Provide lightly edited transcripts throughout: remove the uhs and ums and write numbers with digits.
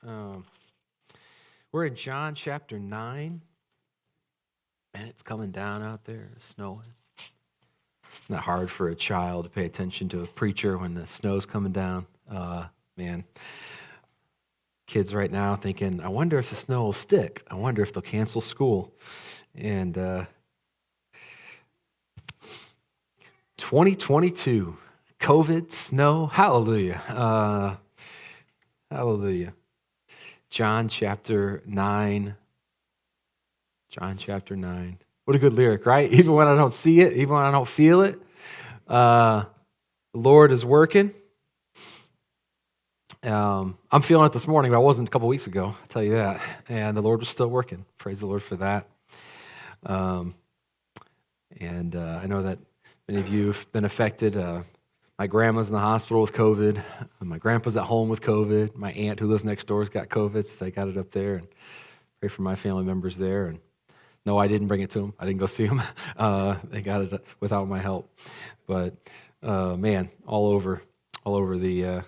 We're in John chapter 9, and it's coming down out there, snowing. Not hard for a child to pay attention to a preacher when the snow's coming down. Man, kids right now thinking, I wonder if the snow will stick. I wonder if they'll cancel school. And 2022, COVID, snow, hallelujah. Hallelujah. John chapter 9. John chapter 9. What a good lyric, right? Even when I don't see it, even when I don't feel it, the Lord is working. I'm feeling it this morning, but I wasn't a couple weeks ago, I'll tell you that. And the Lord was still working. Praise the Lord for that. I know that many of you have been affected. My grandma's in the hospital with COVID. My grandpa's at home with COVID. My aunt who lives next door has got COVID, so they got it up there. And pray for my family members there. And no, I didn't bring it to them. I didn't go see them. They got it without my help. But man, all over the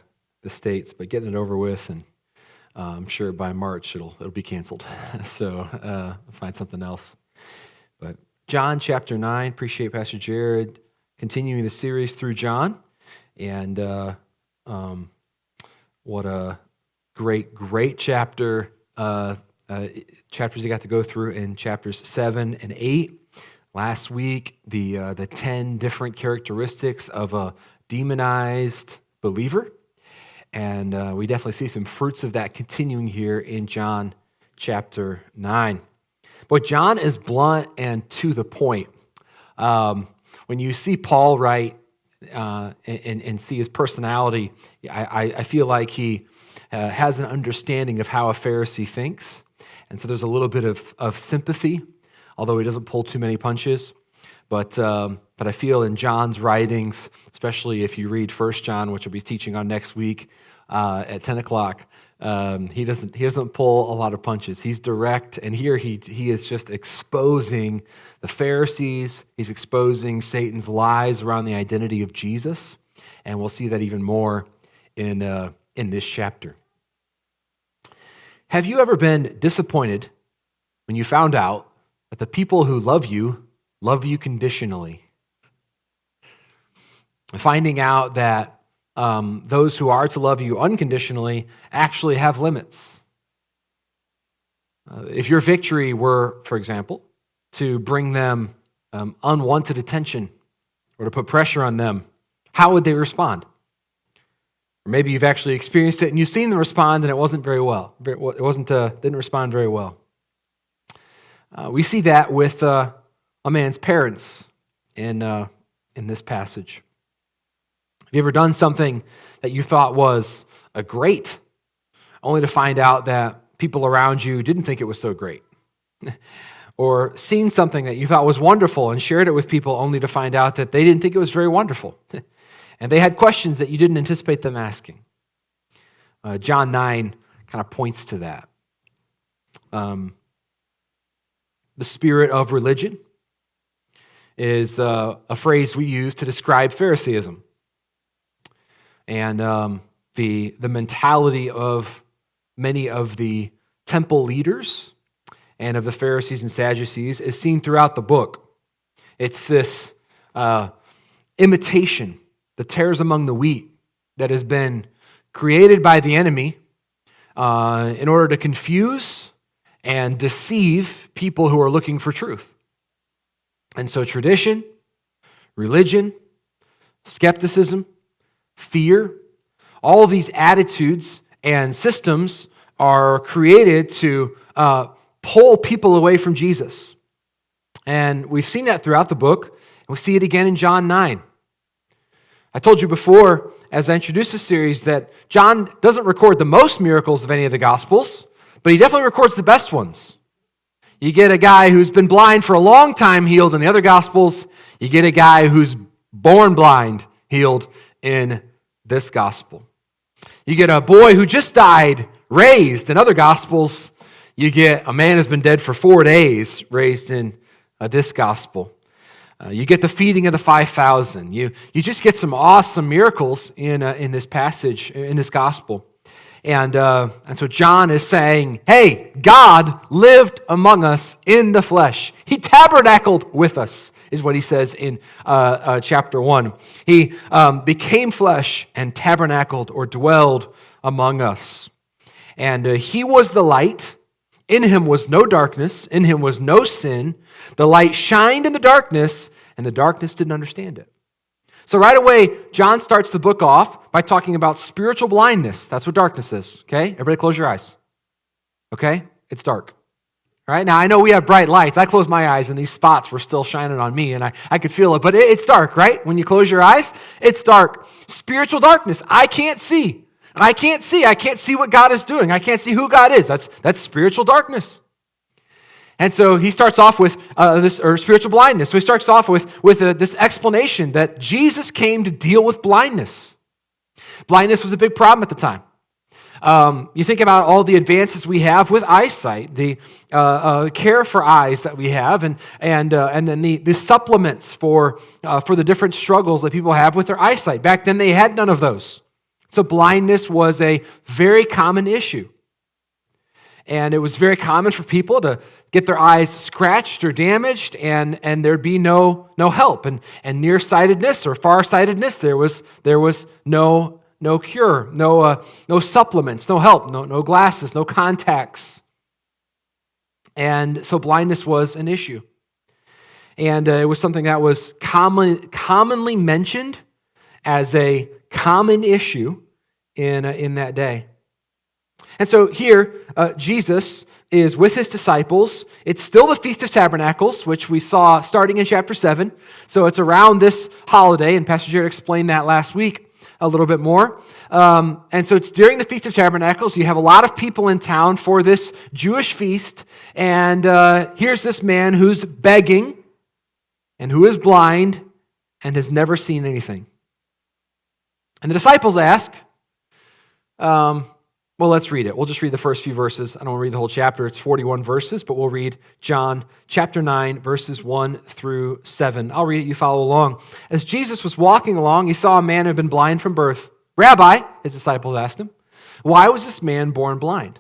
states. But getting it over with, and I'm sure by March it'll be canceled. So I'll find something else. But John chapter 9. Appreciate Pastor Jared continuing the series through John. And what a great chapter. Chapters you got to go through in chapters 7 and 8. Last week, the 10 different characteristics of a demonized believer. And we definitely see some fruits of that continuing here in John chapter 9. But John is blunt and to the point. When you see Paul write and see his personality, I feel like he has an understanding of how a Pharisee thinks. And so there's a little bit of sympathy, although he doesn't pull too many punches. But I feel in John's writings, especially if you read 1 John, which I'll be teaching on next week at 10 o'clock, he doesn't pull a lot of punches. He's direct, and here he is just exposing the Pharisees. He's exposing Satan's lies around the identity of Jesus, and we'll see that even more in this chapter. Have you ever been disappointed when you found out that the people who love you conditionally? Finding out that those who are to love you unconditionally actually have limits. If your victory were, for example, to bring them unwanted attention or to put pressure on them, how would they respond? Or maybe you've actually experienced it and you've seen them respond and it wasn't very well. Didn't respond very well. We see that with a man's parents in this passage. Have you ever done something that you thought was great, only to find out that people around you didn't think it was so great? Or seen something that you thought was wonderful and shared it with people only to find out that they didn't think it was very wonderful? And they had questions that you didn't anticipate them asking. John 9 kind of points to that. The spirit of religion is a phrase we use to describe Phariseeism. And the mentality of many of the temple leaders and of the Pharisees and Sadducees is seen throughout the book. It's this imitation, the tares among the wheat, that has been created by the enemy in order to confuse and deceive people who are looking for truth. And so tradition, religion, skepticism, fear, all of these attitudes and systems are created to pull people away from Jesus. And we've seen that throughout the book, and we see it again in John 9. I told you before, as I introduced the series, that John doesn't record the most miracles of any of the Gospels, but he definitely records the best ones. You get a guy who's been blind for a long time healed in the other Gospels. You get a guy who's born blind healed in this Gospel. You get a boy who just died raised in other Gospels. You get a man who's been dead for 4 days raised in this Gospel. You get the feeding of the 5,000. You just get some awesome miracles in this passage, in this Gospel. And so John is saying, hey, God lived among us in the flesh. He tabernacled with us, is what he says in chapter 1. He became flesh and tabernacled or dwelled among us. And he was the light. In him was no darkness. In him was no sin. The light shined in the darkness, and the darkness didn't understand it. So right away, John starts the book off by talking about spiritual blindness. That's what darkness is, okay? Everybody close your eyes, okay? It's dark, all right? Now, I know we have bright lights. I closed my eyes, and these spots were still shining on me, and I could feel it, but it's dark, right? When you close your eyes, it's dark. Spiritual darkness. I can't see. I can't see what God is doing. I can't see who God is. That's spiritual darkness. And so he starts off with spiritual blindness. So he starts off with this explanation that Jesus came to deal with blindness. Blindness was a big problem at the time. You think about all the advances we have with eyesight, the care for eyes that we have, and then the supplements for the different struggles that people have with their eyesight. Back then, they had none of those. So blindness was a very common issue. And it was very common for people to get their eyes scratched or damaged, and there'd be no help. And nearsightedness or farsightedness, there was no cure, no supplements, no help, no glasses, no contacts. And so blindness was an issue. And it was something that was commonly mentioned as a common issue in that day. And so here, Jesus is with his disciples. It's still the Feast of Tabernacles, which we saw starting in chapter 7. So it's around this holiday, and Pastor Jared explained that last week a little bit more. And so it's during the Feast of Tabernacles. You have a lot of people in town for this Jewish feast. And here's this man who's begging and who is blind and has never seen anything. And the disciples ask, well, let's read it. We'll just read the first few verses. I don't want to read the whole chapter. It's 41 verses, but we'll read John chapter 9, verses 1 through 7. I'll read it. You follow along. As Jesus was walking along, he saw a man who had been blind from birth. Rabbi, his disciples asked him, why was this man born blind?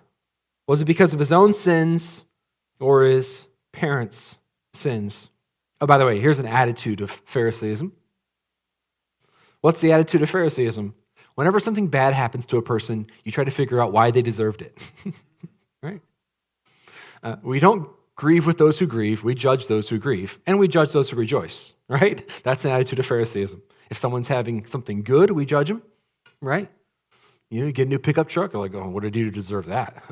Was it because of his own sins or his parents' sins? Oh, by the way, here's an attitude of Phariseeism. What's the attitude of Phariseeism? Whenever something bad happens to a person, you try to figure out why they deserved it, right? We don't grieve with those who grieve. We judge those who grieve, and we judge those who rejoice, right? That's an attitude of Phariseeism. If someone's having something good, we judge them, right? You get a new pickup truck, you're like, oh, what did he do to deserve that?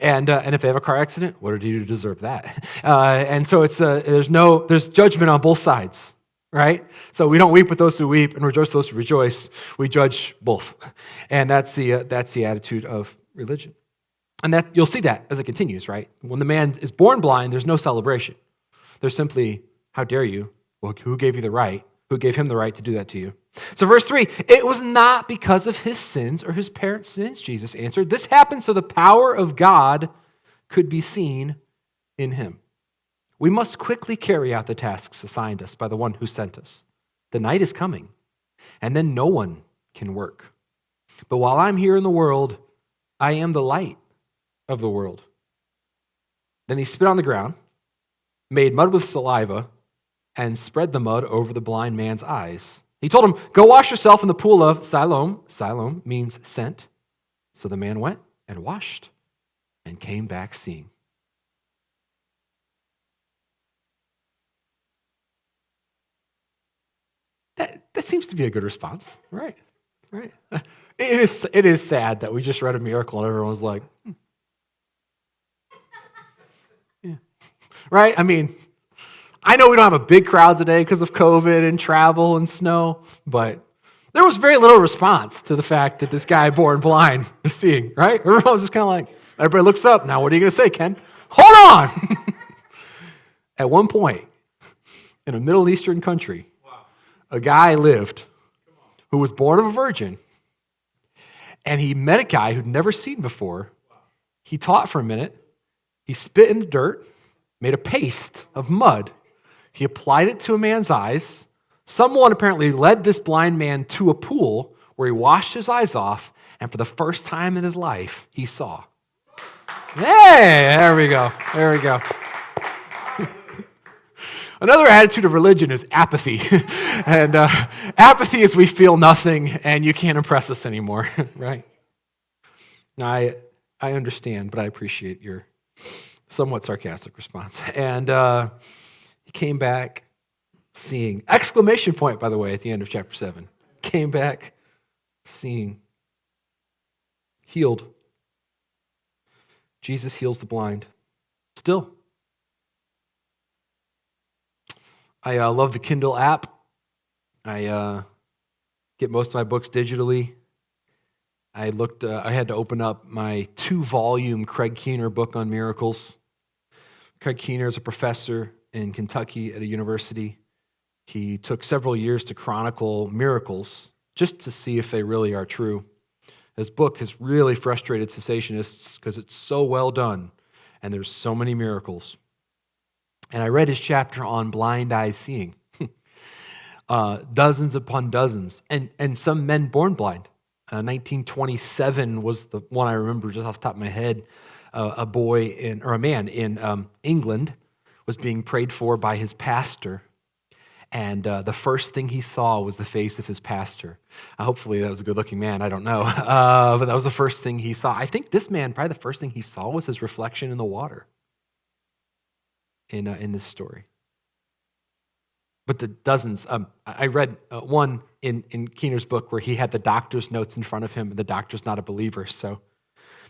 And if they have a car accident, what did he do to deserve that? And so it's there's judgment on both sides. Right? So we don't weep with those who weep and rejoice with those who rejoice. We judge both. And that's the attitude of religion. And that you'll see that as it continues, right? When the man is born blind, there's no celebration. There's simply, how dare you? Well, who gave you the right? Who gave him the right to do that to you? So verse 3, it was not because of his sins or his parents' sins, Jesus answered. This happened so the power of God could be seen in him. We must quickly carry out the tasks assigned us by the one who sent us. The night is coming, and then no one can work. But while I'm here in the world, I am the light of the world. Then he spit on the ground, made mud with saliva, and spread the mud over the blind man's eyes. He told him, go wash yourself in the pool of Siloam. Siloam means sent. So the man went and washed and came back seeing. That seems to be a good response, right? Right. It is sad that we just read a miracle and everyone's like, yeah. Right? I mean, I know we don't have a big crowd today because of COVID and travel and snow, but there was very little response to the fact that this guy born blind is seeing, right? Everyone was just kind of like, everybody looks up. Now, what are you going to say, Ken? Hold on! At one point, in a Middle Eastern country, a guy lived who was born of a virgin, and he met a guy who'd never seen before. He taught for a minute. He spit in the dirt, made a paste of mud. He applied it to a man's eyes. Someone apparently led this blind man to a pool where he washed his eyes off, And for the first time in his life, he saw. Hey, there we go. There we go. Another attitude of religion is apathy. And apathy is we feel nothing and you can't impress us anymore, right? Now, I understand, but I appreciate your somewhat sarcastic response. And he came back seeing, exclamation point, by the way, at the end of chapter 7. Came back seeing, healed. Jesus heals the blind. Still. I love the Kindle app. I get most of my books digitally. I had to open up my 2-volume Craig Keener book on miracles. Craig Keener is a professor in Kentucky at a university. He took several years to chronicle miracles just to see if they really are true. His book has really frustrated cessationists because it's so well done and there's so many miracles. And I read his chapter on blind eyes seeing. Dozens upon dozens, and some men born blind. 1927 was the one I remember just off the top of my head. A man in England was being prayed for by his pastor, and the first thing he saw was the face of his pastor. Hopefully that was a good-looking man, I don't know, but that was the first thing he saw. I think this man, probably the first thing he saw was his reflection in the water in this story. But the dozens, I read one in Keener's book where he had the doctor's notes in front of him, and the doctor's not a believer. So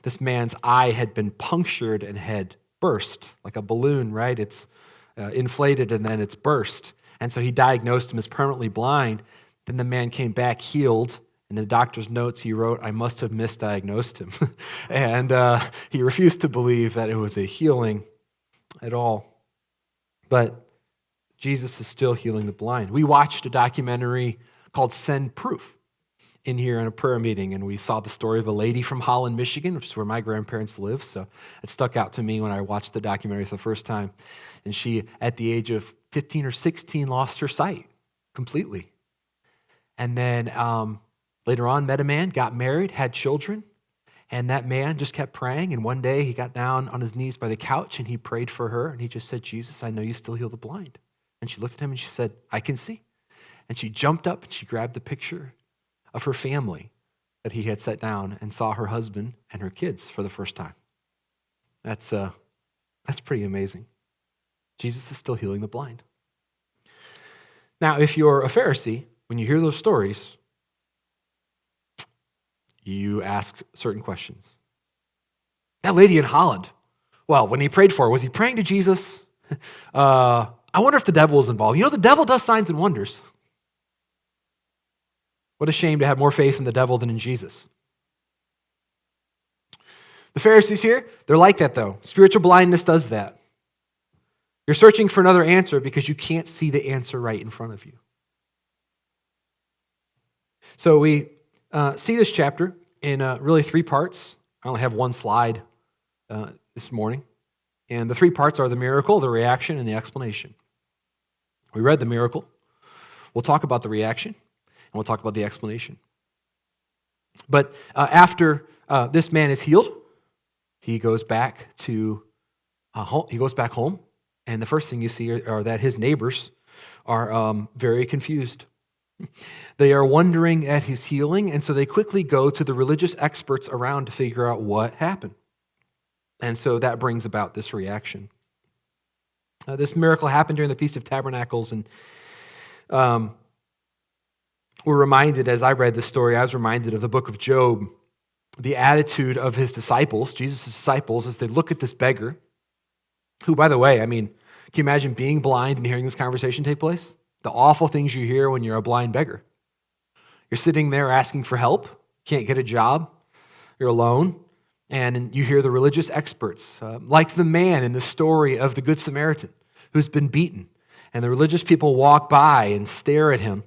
this man's eye had been punctured and had burst, like a balloon, right? It's inflated and then it's burst. And so he diagnosed him as permanently blind. Then the man came back healed. In the doctor's notes, he wrote, "I must have misdiagnosed him." And he refused to believe that it was a healing at all. But Jesus is still healing the blind. We watched a documentary called Send Proof in here in a prayer meeting, and we saw the story of a lady from Holland, Michigan, which is where my grandparents live, so it stuck out to me when I watched the documentary for the first time. And she, at the age of 15 or 16, lost her sight completely. And then later on, met a man, got married, had children, and that man just kept praying, and one day he got down on his knees by the couch, and he prayed for her, and he just said, "Jesus, I know you still heal the blind." And she looked at him and she said, "I can see." And she jumped up and she grabbed the picture of her family that he had set down and saw her husband and her kids for the first time. That's pretty amazing. Jesus is still healing the blind. Now, if you're a Pharisee, when you hear those stories, you ask certain questions. That lady in Holland, well, when he prayed for her, was he praying to Jesus? I wonder if the devil was involved. You know, the devil does signs and wonders. What a shame to have more faith in the devil than in Jesus. The Pharisees here, they're like that though. Spiritual blindness does that. You're searching for another answer because you can't see the answer right in front of you. So we see this chapter in really 3 parts. I only have one slide this morning. And the 3 parts are the miracle, the reaction, and the explanation. We read the miracle. We'll talk about the reaction, and we'll talk about the explanation. But after this man is healed, he goes back to home. He goes back home, and the first thing you see are that his neighbors are very confused. They are wondering at his healing, and so they quickly go to the religious experts around to figure out what happened. And so that brings about this reaction. This miracle happened during the Feast of Tabernacles, and we're reminded, as I read this story, I was reminded of the book of Job, the attitude of his disciples, Jesus' disciples, as they look at this beggar, who, by the way, I mean, can you imagine being blind and hearing this conversation take place? The awful things you hear when you're a blind beggar. You're sitting there asking for help, can't get a job, you're alone, and you hear the religious experts, like the man in the story of the Good Samaritan who's been beaten, and the religious people walk by and stare at him.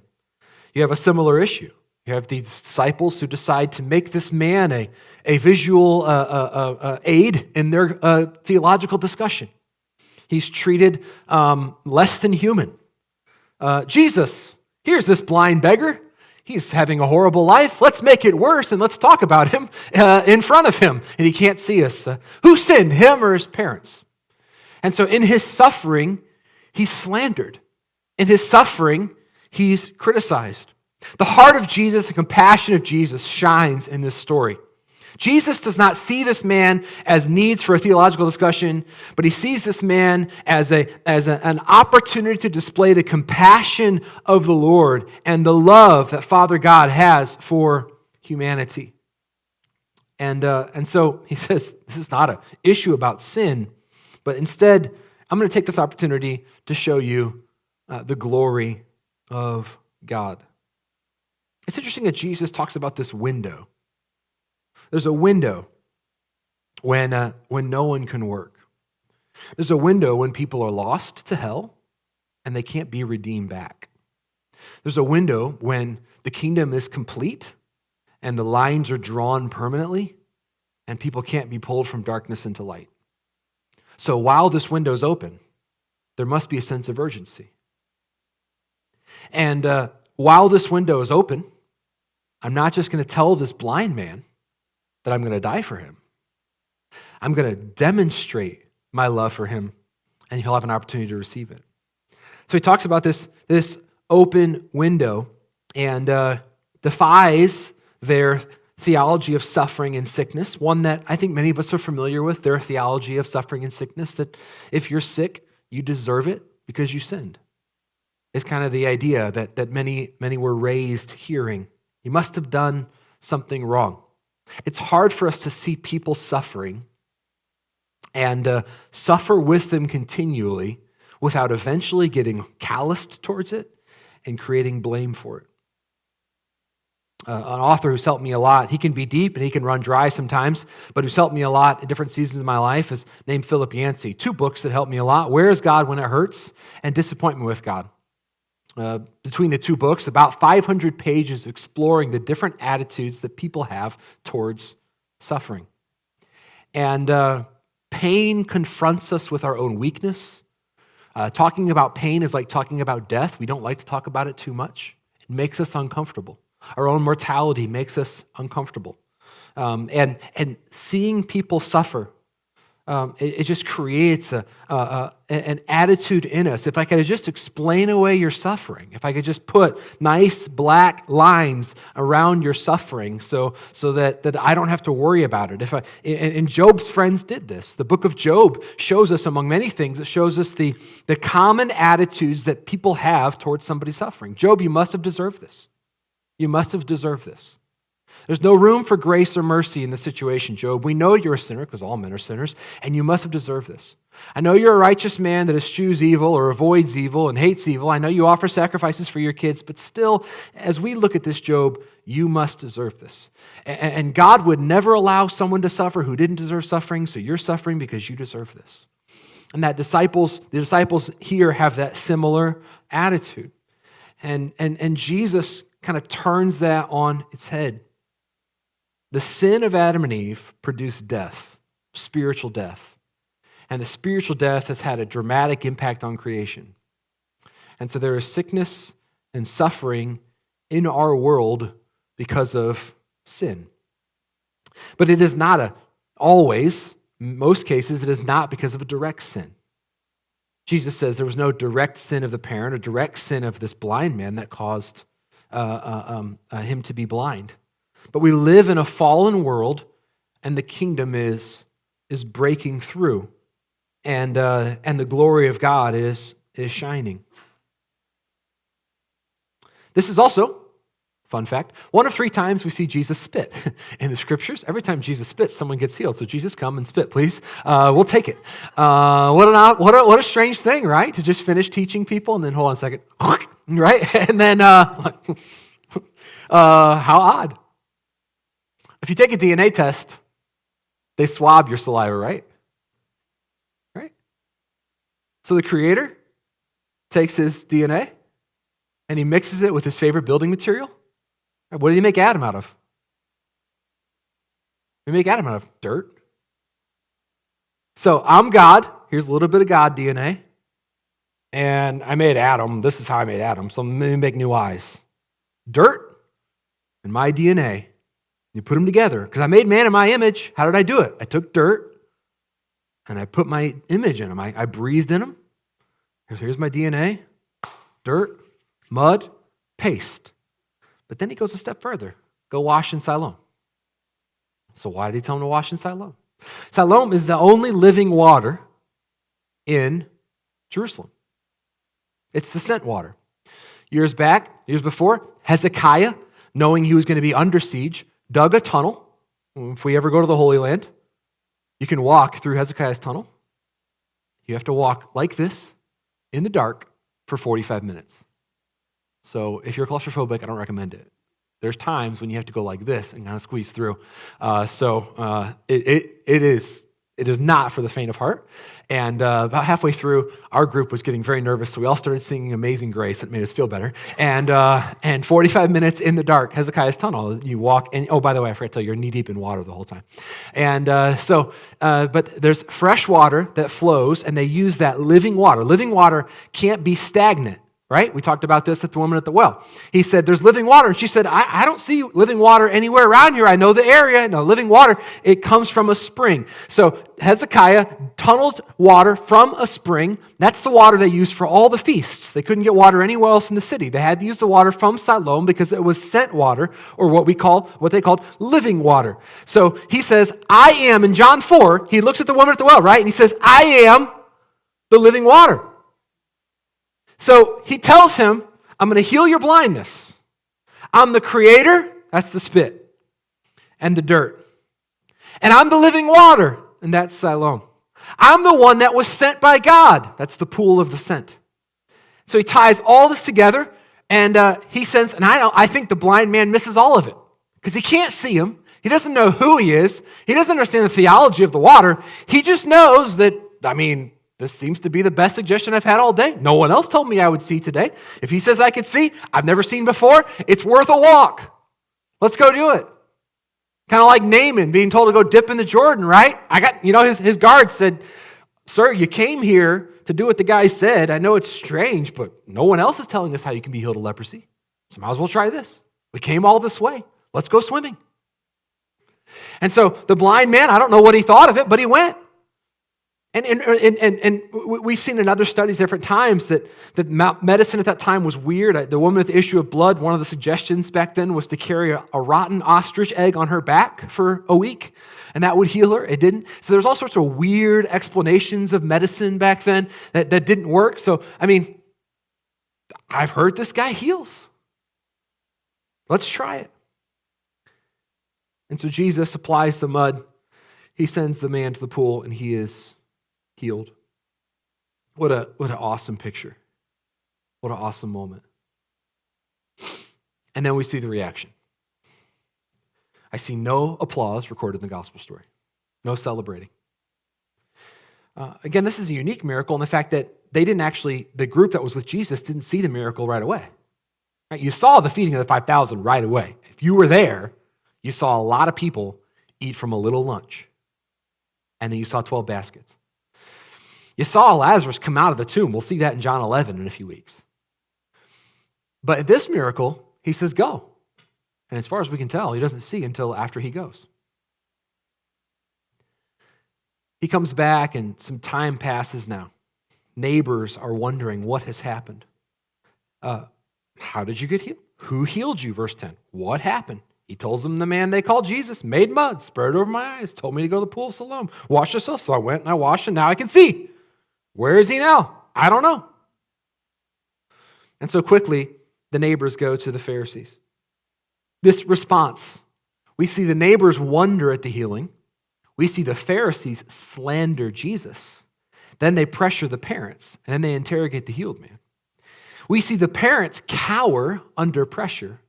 You have a similar issue. You have these disciples who decide to make this man a visual aid in their theological discussion. He's treated less than human. Jesus, here's this blind beggar. He's having a horrible life. Let's make it worse and let's talk about him in front of him. And he can't see us. Who sinned, him or his parents? And so in his suffering, he's slandered. In his suffering, he's criticized. The heart of Jesus, the compassion of Jesus shines in this story. Jesus does not see this man as needs for a theological discussion, but he sees this man as an opportunity to display the compassion of the Lord and the love that Father God has for humanity. And so he says, this is not an issue about sin, but instead, I'm going to take this opportunity to show you the glory of God. It's interesting that Jesus talks about this window. There's a window when no one can work. There's a window when people are lost to hell and they can't be redeemed back. There's a window when the kingdom is complete and the lines are drawn permanently and people can't be pulled from darkness into light. So while this window is open, there must be a sense of urgency. And while this window is open, I'm not just going to tell this blind man that I'm going to die for him. I'm going to demonstrate my love for him, and he'll have an opportunity to receive it. So he talks about this open window and defies their theology of suffering and sickness, one that I think many of us are familiar with, their theology of suffering and sickness, that if you're sick, you deserve it because you sinned. It's kind of the idea that many were raised hearing. You must have done something wrong. It's hard for us to see people suffering and suffer with them continually without eventually getting calloused towards it and creating blame for it. An author who's helped me a lot, he can be deep and he can run dry sometimes, but who's helped me a lot at different seasons of my life is named Philip Yancey. 2 books that helped me a lot, Where is God When It Hurts? And Disappointment with God. Between the 2 books, about 500 pages exploring the different attitudes that people have towards suffering. And pain confronts us with our own weakness. Talking about pain is like talking about death. We don't like to talk about it too much. It makes us uncomfortable. Our own mortality makes us uncomfortable. And seeing people suffer, it just creates an attitude in us. If I could just explain away your suffering, if I could just put nice black lines around your suffering so that I don't have to worry about it. And Job's friends did this. The book of Job shows us, among many things, it shows us the common attitudes that people have towards somebody suffering. Job, you must have deserved this. You must have deserved this. There's no room for grace or mercy in this situation, Job. We know you're a sinner, because all men are sinners, and you must have deserved this. I know you're a righteous man that eschews evil or avoids evil and hates evil. I know you offer sacrifices for your kids, but still, as we look at this, Job, you must deserve this. And God would never allow someone to suffer who didn't deserve suffering, so you're suffering because you deserve this. And the disciples here have that similar attitude. And Jesus kind of turns that on its head. The sin of Adam and Eve produced death, spiritual death. And the spiritual death has had a dramatic impact on creation. And so there is sickness and suffering in our world because of sin. But it is not always, in most cases, it is not because of a direct sin. Jesus says there was no direct sin of the parent, a direct sin of this blind man that caused him to be blind. But we live in a fallen world, and the kingdom is breaking through, and the glory of God is shining. This is also, fun fact, one of 3 times we see Jesus spit in the scriptures. Every time Jesus spits, someone gets healed. So Jesus, come and spit, please. We'll take it. What a strange thing, right? To just finish teaching people and then hold on a second, right? And then how odd. If you take a DNA test, they swab your saliva, right? Right? So the Creator takes his DNA and he mixes it with his favorite building material. What did he make Adam out of? He made Adam out of dirt. So I'm God. Here's a little bit of God DNA. And I made Adam. This is how I made Adam. So let me make new eyes. Dirt. and my DNA. You put them together, because I made man in my image. How did I do it? I took dirt, and I put my image in them. I breathed in them. Here's my DNA, dirt, mud, paste. But then he goes a step further. Go wash in Siloam. So why did he tell him to wash in Siloam? Siloam is the only living water in Jerusalem. It's the sent water. Years before, Hezekiah, knowing he was going to be under siege, dug a tunnel. If we ever go to the Holy Land, you can walk through Hezekiah's tunnel. You have to walk like this in the dark for 45 minutes. So if you're claustrophobic, I don't recommend it. There's times when you have to go like this and kind of squeeze through. It is not for the faint of heart. And about halfway through, our group was getting very nervous, so we all started singing Amazing Grace. It made us feel better. And 45 minutes in the dark, Hezekiah's tunnel, you walk, and oh, by the way, I forgot to tell you, you're knee-deep in water the whole time. But there's fresh water that flows, and they use that living water. Living water can't be stagnant. Right? We talked about this at the woman at the well. He said, there's living water. And she said, I don't see living water anywhere around here. I know the area. No, living water, it comes from a spring. So Hezekiah tunneled water from a spring. That's the water they used for all the feasts. They couldn't get water anywhere else in the city. They had to use the water from Siloam because it was sent water, or what they called living water. So he says, I am, in John 4, he looks at the woman at the well, right? And he says, I am the living water. So he tells him, I'm going to heal your blindness. I'm the creator, that's the spit, and the dirt. And I'm the living water, and that's Siloam. I'm the one that was sent by God. That's the pool of the sent. So he ties all this together, and he sends, and I think the blind man misses all of it, because he can't see him. He doesn't know who he is. He doesn't understand the theology of the water. He just knows that, this seems to be the best suggestion I've had all day. No one else told me I would see today. If he says I could see, I've never seen before, it's worth a walk. Let's go do it. Kind of like Naaman being told to go dip in the Jordan, right? His guard said, sir, you came here to do what the guy said. I know it's strange, but no one else is telling us how you can be healed of leprosy. So might as well try this. We came all this way. Let's go swimming. And so the blind man, I don't know what he thought of it, but he went. And we've seen in other studies different times that medicine at that time was weird. The woman with the issue of blood, one of the suggestions back then was to carry a rotten ostrich egg on her back for a week, and that would heal her. It didn't. So there's all sorts of weird explanations of medicine back then that didn't work. So, I've heard this guy heals. Let's try it. And so Jesus applies the mud. He sends the man to the pool, and he is healed. What an awesome picture. What an awesome moment. And then we see the reaction. I see no applause recorded in the gospel story. No celebrating. Again, this is a unique miracle in the fact that the group that was with Jesus didn't see the miracle right away. Right? You saw the feeding of the 5,000 right away. If you were there, you saw a lot of people eat from a little lunch. And then you saw 12 baskets. You saw Lazarus come out of the tomb. We'll see that in John 11 in a few weeks. But in this miracle, he says, go. And as far as we can tell, he doesn't see until after he goes. He comes back, and some time passes now. Neighbors are wondering what has happened. How did you get healed? Who healed you? Verse 10. What happened? He tells them the man they called Jesus made mud, spread it over my eyes, told me to go to the pool of Siloam, wash yourself. So I went and I washed, and now I can see. Where is he now? I don't know. And so quickly, the neighbors go to the Pharisees. This response, we see the neighbors wonder at the healing. We see the Pharisees slander Jesus. Then they pressure the parents, and then they interrogate the healed man. We see the parents cower under pressure,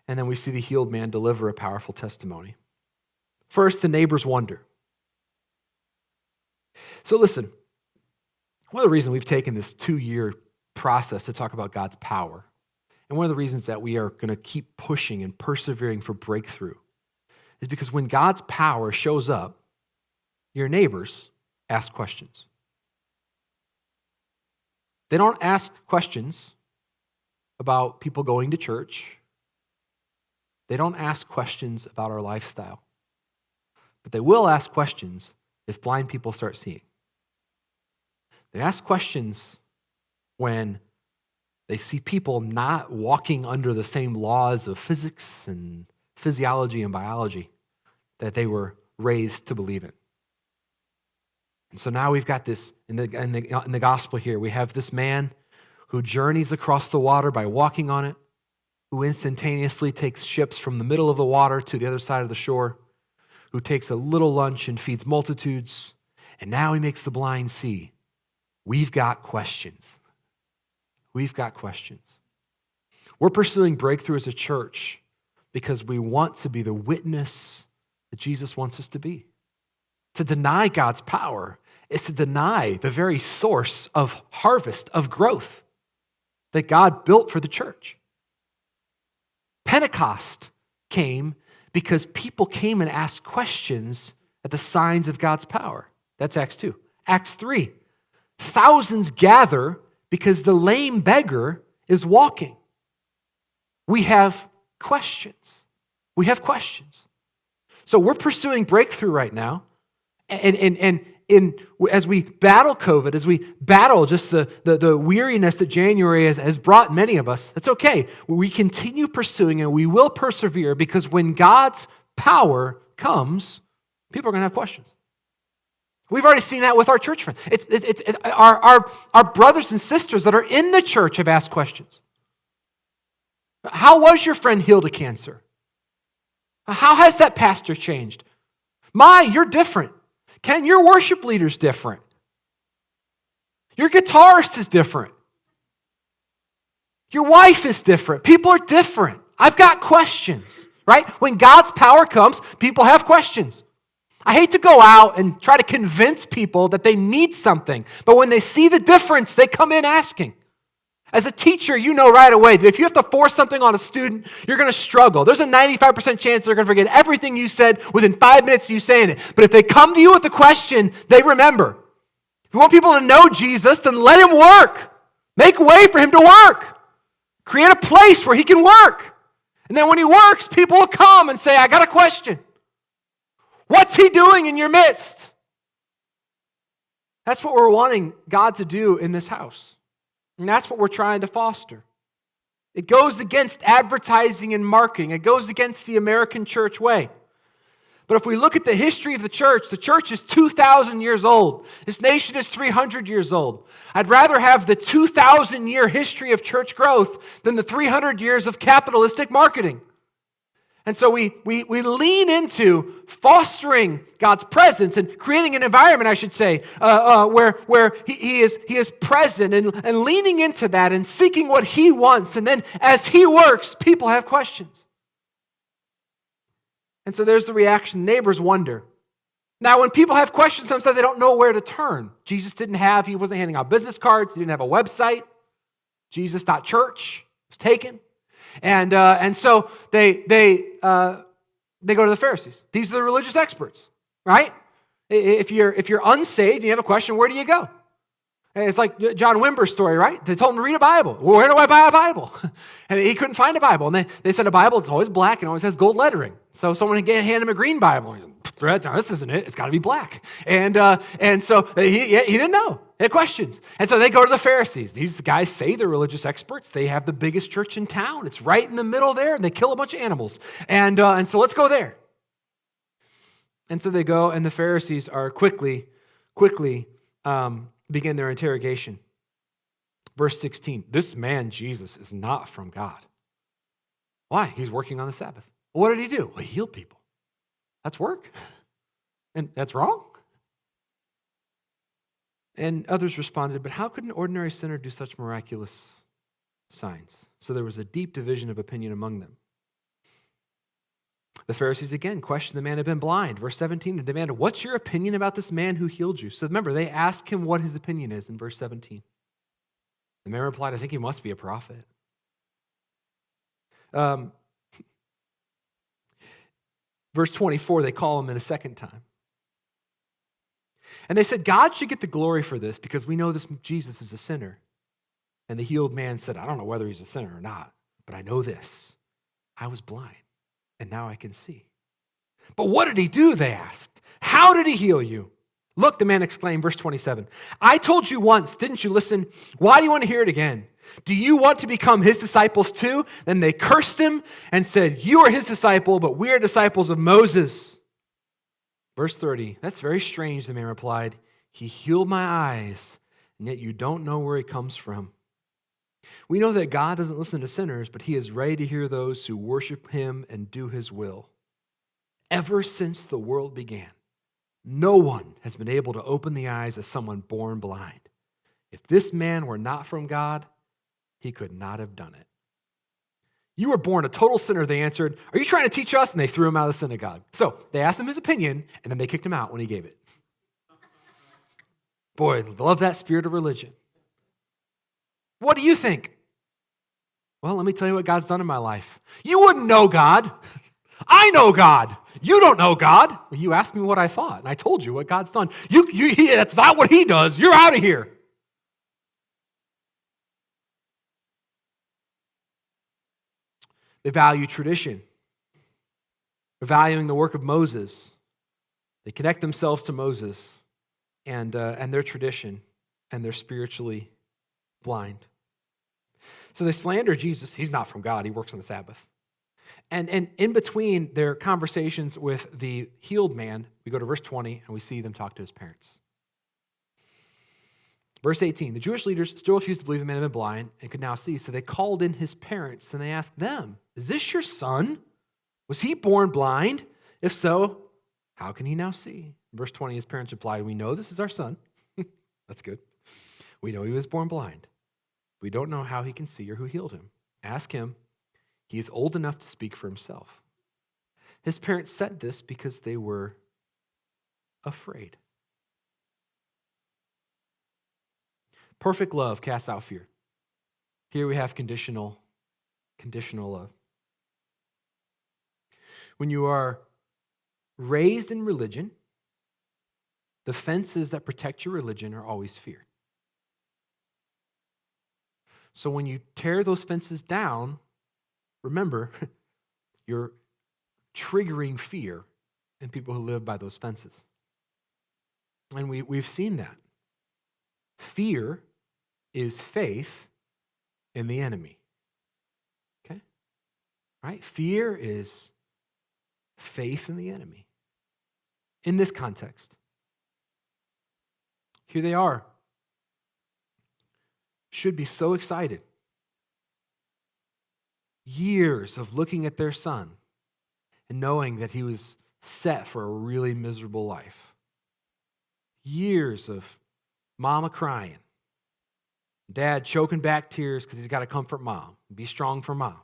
and then we see the healed man deliver a powerful testimony. First, the neighbors wonder. So listen, one of the reasons we've taken this 2-year process to talk about God's power, and one of the reasons that we are going to keep pushing and persevering for breakthrough, is because when God's power shows up, your neighbors ask questions. They don't ask questions about people going to church. They don't ask questions about our lifestyle. But they will ask questions if blind people start seeing. They ask questions when they see people not walking under the same laws of physics and physiology and biology that they were raised to believe in. And so now we've got this, in the gospel here, we have this man who journeys across the water by walking on it, who instantaneously takes ships from the middle of the water to the other side of the shore, who takes a little lunch and feeds multitudes, and now he makes the blind see. We've got questions. We've got questions. We're pursuing breakthrough as a church because we want to be the witness that Jesus wants us to be. To deny God's power is to deny the very source of harvest, of growth that God built for the church. Pentecost came because people came and asked questions at the signs of God's power. That's Acts 2. Acts 3. Thousands gather because the lame beggar is walking. We have questions. We have questions. So we're pursuing breakthrough right now. And as we battle COVID, as we battle just the weariness that January has brought many of us, that's okay. We continue pursuing and we will persevere because when God's power comes, people are going to have questions. We've already seen that with our church friends. Our brothers and sisters that are in the church have asked questions. How was your friend healed of cancer? How has that pastor changed? You're different. Ken, your worship leader's different. Your guitarist is different. Your wife is different. People are different. I've got questions, right? When God's power comes, people have questions. I hate to go out and try to convince people that they need something, but when they see the difference, they come in asking. As a teacher, you know right away that if you have to force something on a student, you're going to struggle. There's a 95% chance they're going to forget everything you said within 5 minutes of you saying it. But if they come to you with a question, they remember. If you want people to know Jesus, then let him work. Make a way for him to work. Create a place where he can work. And then when he works, people will come and say, I got a question. What's he doing in your midst? That's what we're wanting God to do in this house. And that's what we're trying to foster. It goes against advertising and marketing. It goes against the American church way. But if we look at the history of the church is 2,000 years old. This nation is 300 years old. I'd rather have the 2,000-year history of church growth than the 300 years of capitalistic marketing. And so we lean into fostering God's presence and creating an environment, I should say, where he is present and leaning into that and seeking what he wants. And then as he works, people have questions. And so there's the reaction. Neighbors wonder. Now, when people have questions, sometimes they don't know where to turn. He wasn't handing out business cards. He didn't have a website. Jesus.church was taken. And so they go to the Pharisees. These are the religious experts, right? If you're unsaved and you have a question, where do you go? It's like John Wimber's story, right? They told him to read a Bible. Well, where do I buy a Bible? And he couldn't find a Bible. And they said a Bible is always black and always has gold lettering. So someone hand him a green Bible. This isn't it. It's got to be black. And so he didn't know. He had questions. And so they go to the Pharisees. These guys say they're religious experts. They have the biggest church in town. It's right in the middle there, and they kill a bunch of animals. And so let's go there. And so they go, and the Pharisees are quickly begin their interrogation. Verse 16, this man, Jesus, is not from God. Why? He's working on the Sabbath. Well, what did he do? Well, he healed people. That's work. And that's wrong. And others responded, but how could an ordinary sinner do such miraculous signs? So there was a deep division of opinion among them. The Pharisees again questioned the man who had been blind. Verse 17, and demanded, what's your opinion about this man who healed you? So remember, they ask him what his opinion is in verse 17. The man replied, I think he must be a prophet. Verse 24, they call him in a second time. And they said, God should get the glory for this because we know this Jesus is a sinner. And the healed man said, I don't know whether he's a sinner or not, but I know this. I was blind. and now I can see." "But what did he do?" they asked. "How did he heal you?" "Look," the man exclaimed, verse 27, "I told you once, didn't you listen? Why do you want to hear it again? Do you want to become his disciples too?" Then they cursed him and said, "You are his disciple, but we are disciples of Moses." Verse 30, "That's very strange," the man replied. "He healed my eyes, and yet you don't know where he comes from." We know that God doesn't listen to sinners, but he is ready to hear those who worship him and do his will. Ever since the world began, no one has been able to open the eyes of someone born blind. If this man were not from God, he could not have done it. "You were born a total sinner," they answered. "Are you trying to teach us?" And they threw him out of the synagogue. So they asked him his opinion, and then they kicked him out when he gave it. Boy, I love that spirit of religion. "What do you think?" "Well, let me tell you what God's done in my life." "You wouldn't know God." "I know God. You don't know God." "Well, you asked me what I thought, and I told you what God's done." That's not what he does. You're out of here." They value tradition. They're valuing the work of Moses. They connect themselves to Moses and their tradition, and they're spiritually blind. So they slander Jesus. He's not from God. He works on the Sabbath. And in between their conversations with the healed man, we go to verse 20, and we see them talk to his parents. Verse 18, the Jewish leaders still refused to believe the man had been blind and could now see, so they called in his parents, and they asked them, "Is this your son? Was he born blind? If so, how can he now see?" Verse 20, his parents replied, "We know this is our son." That's good. "We know he was born blind. We don't know how he can see or who healed him. Ask him. He is old enough to speak for himself." His parents said this because they were afraid. Perfect love casts out fear. Here we have conditional love. When you are raised in religion, the fences that protect your religion are always fear. So when you tear those fences down, remember, you're triggering fear in people who live by those fences. And we've seen that. Fear is faith in the enemy. Okay? Right? Fear is faith in the enemy. In this context, here they are. Should be so excited. Years of looking at their son and knowing that he was set for a really miserable life. Years of mama crying, dad choking back tears because he's got to comfort mom, be strong for mom.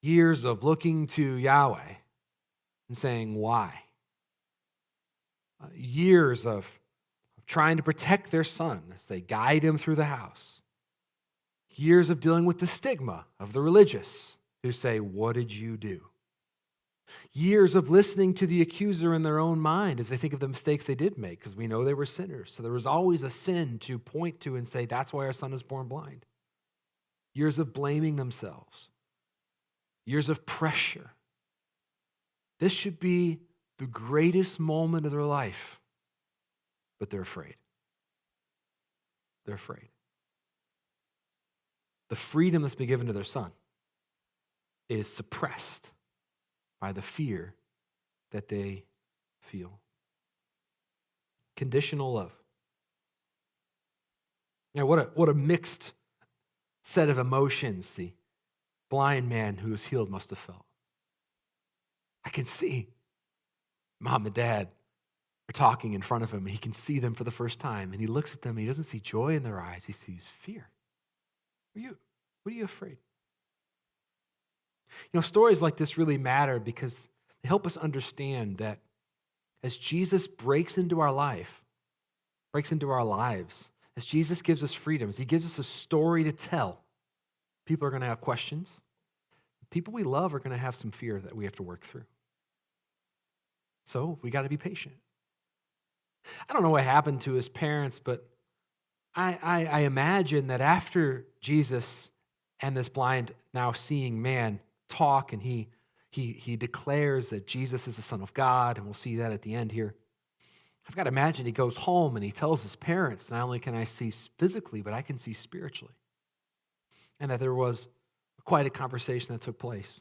Years of looking to Yahweh and saying, why? Years of trying to protect their son as they guide him through the house. Years of dealing with the stigma of the religious who say, what did you do? Years of listening to the accuser in their own mind as they think of the mistakes they did make, because we know they were sinners. So there was always a sin to point to and say, that's why our son is born blind. Years of blaming themselves. Years of pressure. This should be the greatest moment of their life, but they're afraid. They're afraid. The freedom that's been given to their son is suppressed by the fear that they feel. Conditional love. Now, what a mixed set of emotions the blind man who was healed must have felt. I can see mom and dad are talking in front of him, and he can see them for the first time, and he looks at them, and he doesn't see joy in their eyes, he sees fear. What are you afraid? You know, stories like this really matter because they help us understand that as Jesus breaks into our life, breaks into our lives, as Jesus gives us freedom, as he gives us a story to tell, people are going to have questions. People we love are going to have some fear that we have to work through. So we got to be patient. I don't know what happened to his parents, but I imagine that after Jesus and this blind, now seeing man talk, and he He declares that Jesus is the Son of God, and we'll see that at the end here. I've got to imagine he goes home and he tells his parents, not only can I see physically, but I can see spiritually. And that there was quite a conversation that took place.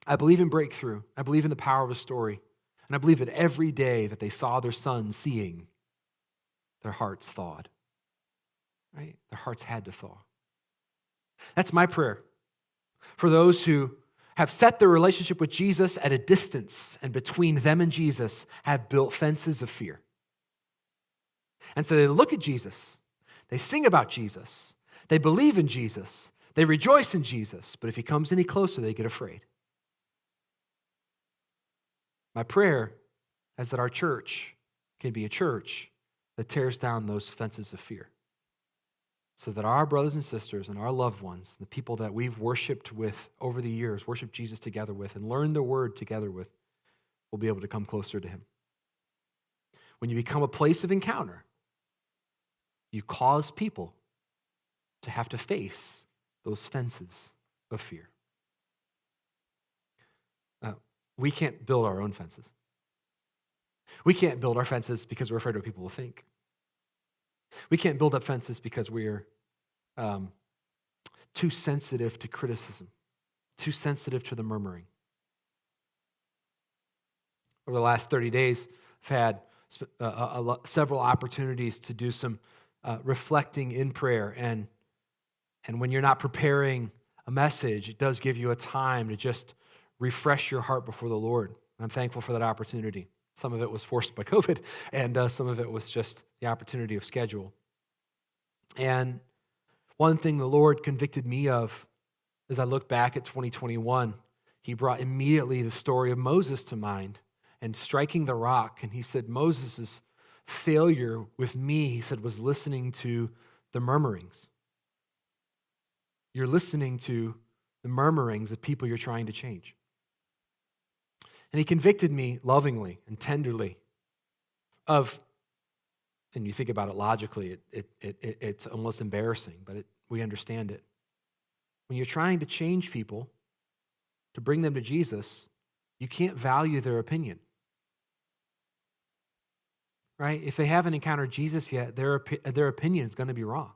I believe in breakthrough. I believe in the power of a story. And I believe that every day that they saw their son seeing, their hearts thawed. Right? Their hearts had to thaw. That's my prayer for those who have set their relationship with Jesus at a distance, and between them and Jesus have built fences of fear. And so they look at Jesus, they sing about Jesus, they believe in Jesus, they rejoice in Jesus, but if he comes any closer, they get afraid. My prayer is that our church can be a church that tears down those fences of fear, so that our brothers and sisters and our loved ones, the people that we've worshiped with over the years, worshiped Jesus together with, and learned the word together with, will be able to come closer to him. When you become a place of encounter, you cause people to have to face those fences of fear. We can't build our own fences. We can't build our fences because we're afraid of what people will think. We can't build up fences because we're too sensitive to criticism, too sensitive to the murmuring. Over the last 30 days, I've had several opportunities to do some reflecting in prayer. And when you're not preparing a message, it does give you a time to just refresh your heart before the Lord. I'm thankful for that opportunity. Some of it was forced by COVID, and some of it was just the opportunity of schedule. And one thing the Lord convicted me of as I look back at 2021, he brought immediately the story of Moses to mind and striking the rock. And he said, Moses' failure with me, he said, was listening to the murmurings. You're listening to the murmurings of people you're trying to change. And he convicted me lovingly and tenderly of, and you think about it logically, it's almost embarrassing, but we understand it. When you're trying to change people, to bring them to Jesus, you can't value their opinion. Right? If they haven't encountered Jesus yet, their opinion is going to be wrong.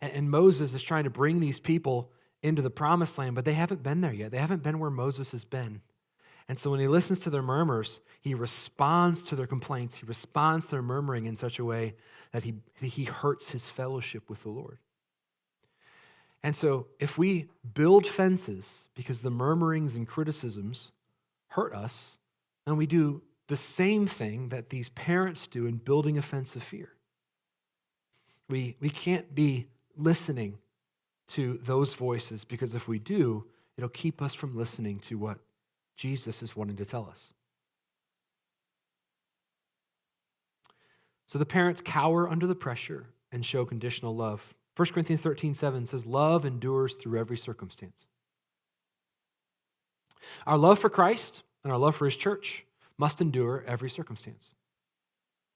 And Moses is trying to bring these people into the promised land, but they haven't been there yet. They haven't been where Moses has been. And so when he listens to their murmurs, he responds to their complaints. He responds to their murmuring in such a way that he hurts his fellowship with the Lord. And so if we build fences because the murmurings and criticisms hurt us, then we do the same thing that these parents do in building a fence of fear. We can't be listening to those voices, because if we do, it'll keep us from listening to what Jesus is wanting to tell us. So the parents cower under the pressure and show conditional love. 1 Corinthians 13:7 says, love endures through every circumstance. Our love for Christ and our love for his church must endure every circumstance.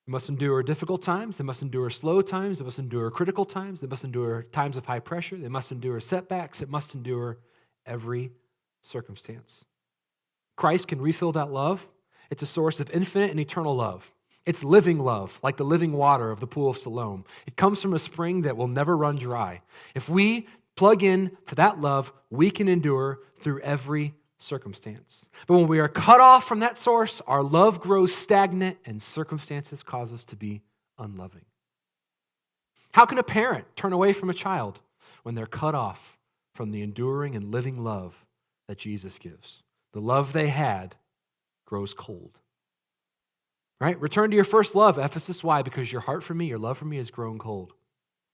They must endure difficult times. They must endure slow times. They must endure critical times. They must endure times of high pressure. They must endure setbacks. It must endure every circumstance. Christ can refill that love. It's a source of infinite and eternal love. It's living love, like the living water of the pool of Siloam. It comes from a spring that will never run dry. If we plug in to that love, we can endure through every circumstance. But when we are cut off from that source, our love grows stagnant and circumstances cause us to be unloving. How can a parent turn away from a child when they're cut off from the enduring and living love that Jesus gives? The love they had grows cold. Right? Return to your first love, Ephesus. Why? Because your heart for me, your love for me has grown cold.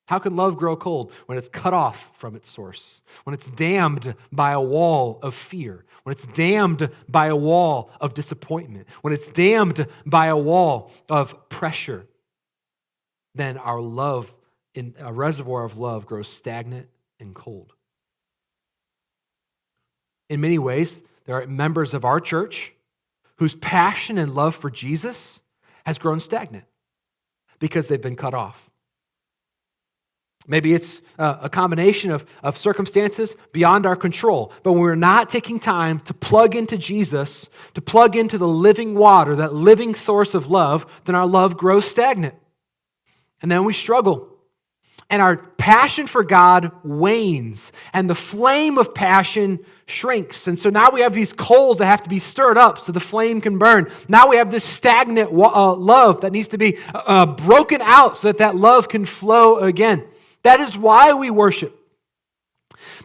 How can love grow cold? When it's cut off from its source, when it's dammed by a wall of fear, when it's dammed by a wall of disappointment, when it's dammed by a wall of pressure, then our love, in a reservoir of love, grows stagnant and cold. In many ways, there are members of our church whose passion and love for Jesus has grown stagnant because they've been cut off. Maybe it's a combination of circumstances beyond our control. But when we're not taking time to plug into Jesus, to plug into the living water, that living source of love, then our love grows stagnant. And then we struggle. And our passion for God wanes. And the flame of passion shrinks. And so now we have these coals that have to be stirred up so the flame can burn. Now we have this stagnant love that needs to be broken out so that that love can flow again. That is why we worship.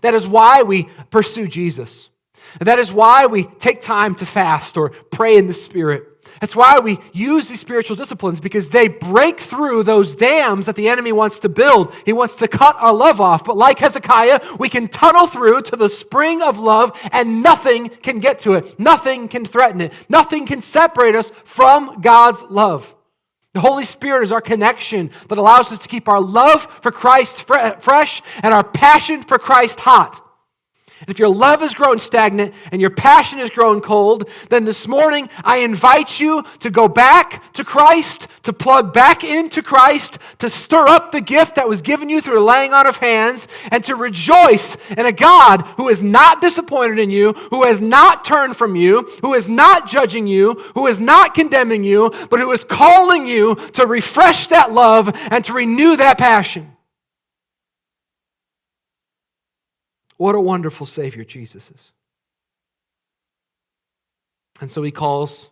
That is why we pursue Jesus. And that is why we take time to fast or pray in the Spirit. That's why we use these spiritual disciplines, because they break through those dams that the enemy wants to build. He wants to cut our love off. But like Hezekiah, we can tunnel through to the spring of love and nothing can get to it. Nothing can threaten it. Nothing can separate us from God's love. The Holy Spirit is our connection that allows us to keep our love for Christ fresh and our passion for Christ hot. And if your love has grown stagnant and your passion has grown cold, then this morning I invite you to go back to Christ, to plug back into Christ, to stir up the gift that was given you through the laying on of hands, and to rejoice in a God who is not disappointed in you, who has not turned from you, who is not judging you, who is not condemning you, but who is calling you to refresh that love and to renew that passion. What a wonderful Savior Jesus is. And so he calls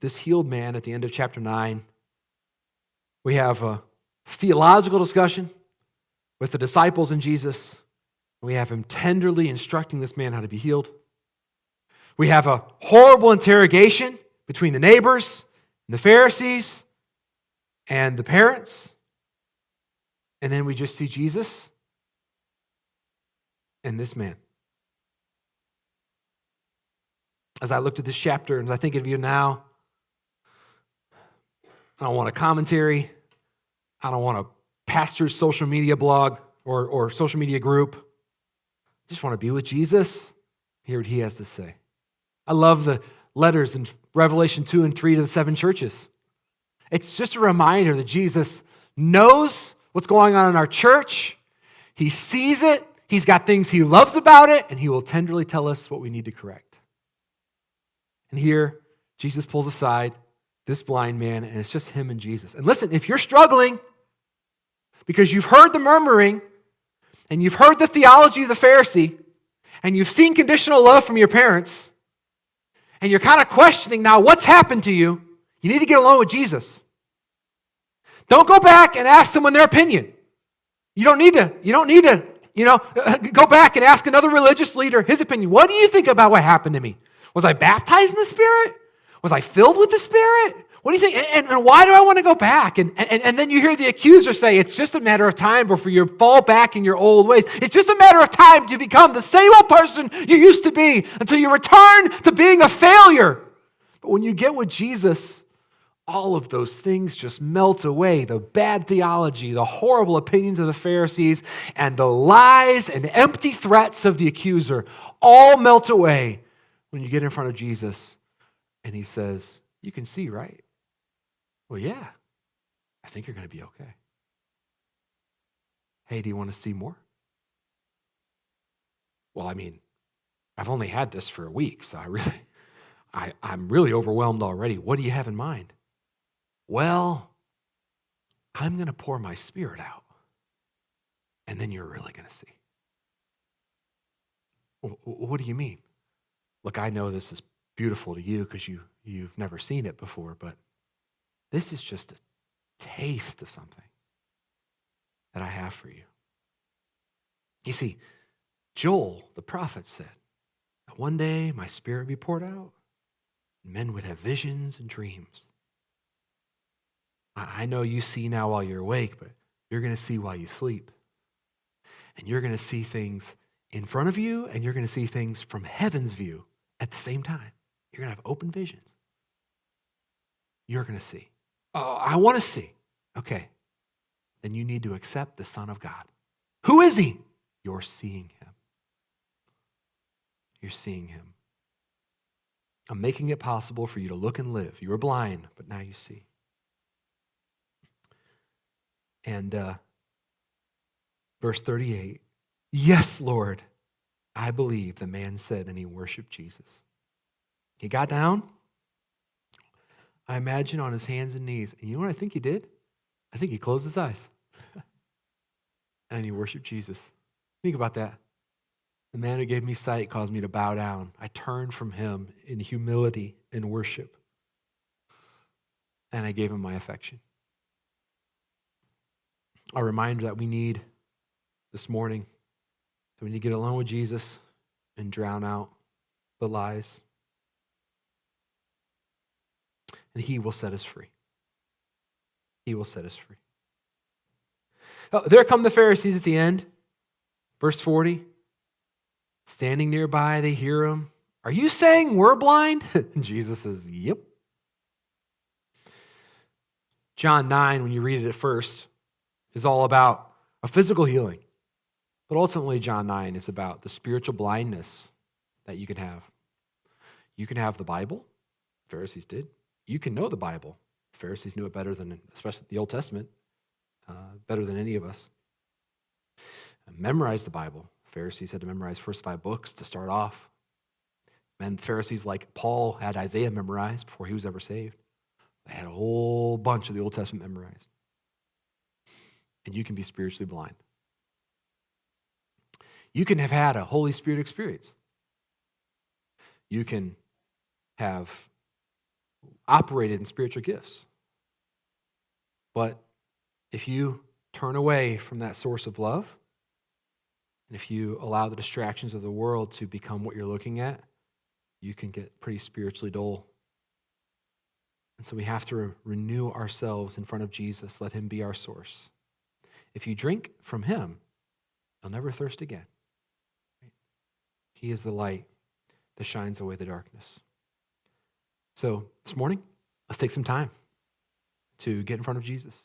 this healed man at the end of chapter 9. We have a theological discussion with the disciples and Jesus. We have him tenderly instructing this man how to be healed. We have a horrible interrogation between the neighbors and the Pharisees and the parents. And then we just see Jesus and this man. As I looked at this chapter, and as I think of you now, I don't want a commentary. I don't want a pastor's social media blog or social media group. I just want to be with Jesus, hear what he has to say. I love the letters in Revelation 2 and 3 to the 7 churches. It's just a reminder that Jesus knows what's going on in our church. He sees it. He's got things he loves about it, and he will tenderly tell us what we need to correct. And here, Jesus pulls aside this blind man, and it's just him and Jesus. And listen, if you're struggling because you've heard the murmuring, and you've heard the theology of the Pharisee, and you've seen conditional love from your parents, and you're kind of questioning now what's happened to you, you need to get alone with Jesus. Don't go back and ask someone their opinion. You don't need to. Go back and ask another religious leader his opinion. What do you think about what happened to me? Was I baptized in the Spirit? Was I filled with the Spirit? What do you think? And why do I want to go back? And then you hear the accuser say, it's just a matter of time before you fall back in your old ways. It's just a matter of time to become the same old person you used to be until you return to being a failure. But when you get with Jesus, all of those things just melt away. The bad theology, the horrible opinions of the Pharisees, and the lies and empty threats of the accuser all melt away when you get in front of Jesus and he says, you can see, right? Well, yeah, I think you're going to be okay. Hey, do you want to see more? Well, I mean, I've only had this for a week, so I'm really overwhelmed already. What do you have in mind? Well, I'm going to pour my Spirit out, and then you're really going to see. What do you mean? Look, I know this is beautiful to you because you've never seen it before, but this is just a taste of something that I have for you. You see, Joel, the prophet, said that one day my Spirit would be poured out, and men would have visions and dreams. I know you see now while you're awake, but you're going to see while you sleep. And you're going to see things in front of you, and you're going to see things from heaven's view at the same time. You're going to have open visions. You're going to see. Oh, I want to see. Okay. Then you need to accept the Son of God. Who is he? You're seeing him. You're seeing him. I'm making it possible for you to look and live. You were blind, but now you see. And Verse 38, yes, Lord, I believe, the man said, and he worshiped Jesus. He got down, I imagine, on his hands and knees. And you know what I think he did? I think he closed his eyes and he worshiped Jesus. Think about that. The man who gave me sight caused me to bow down. I turned from him in humility and worship, and I gave him my affection. A reminder that we need this morning, that we need to get alone with Jesus and drown out the lies. And he will set us free. He will set us free. Oh, there come the Pharisees at the end. Verse 40. Standing nearby, they hear him. Are you saying we're blind? And Jesus says, yep. John 9, when you read it at first, is all about a physical healing. But ultimately, John 9 is about the spiritual blindness that you can have. You can have the Bible. Pharisees did. You can know the Bible. Pharisees knew it better than, especially the Old Testament, better than any of us. Memorize the Bible. Pharisees had to memorize first 5 books to start off. And Pharisees like Paul had Isaiah memorized before he was ever saved. They had a whole bunch of the Old Testament memorized. And you can be spiritually blind. You can have had a Holy Spirit experience. You can have operated in spiritual gifts. But if you turn away from that source of love, and if you allow the distractions of the world to become what you're looking at, you can get pretty spiritually dull. And so we have to renew ourselves in front of Jesus. Let him be our source. If you drink from him, you'll never thirst again. He is the light that shines away the darkness. So this morning, let's take some time to get in front of Jesus.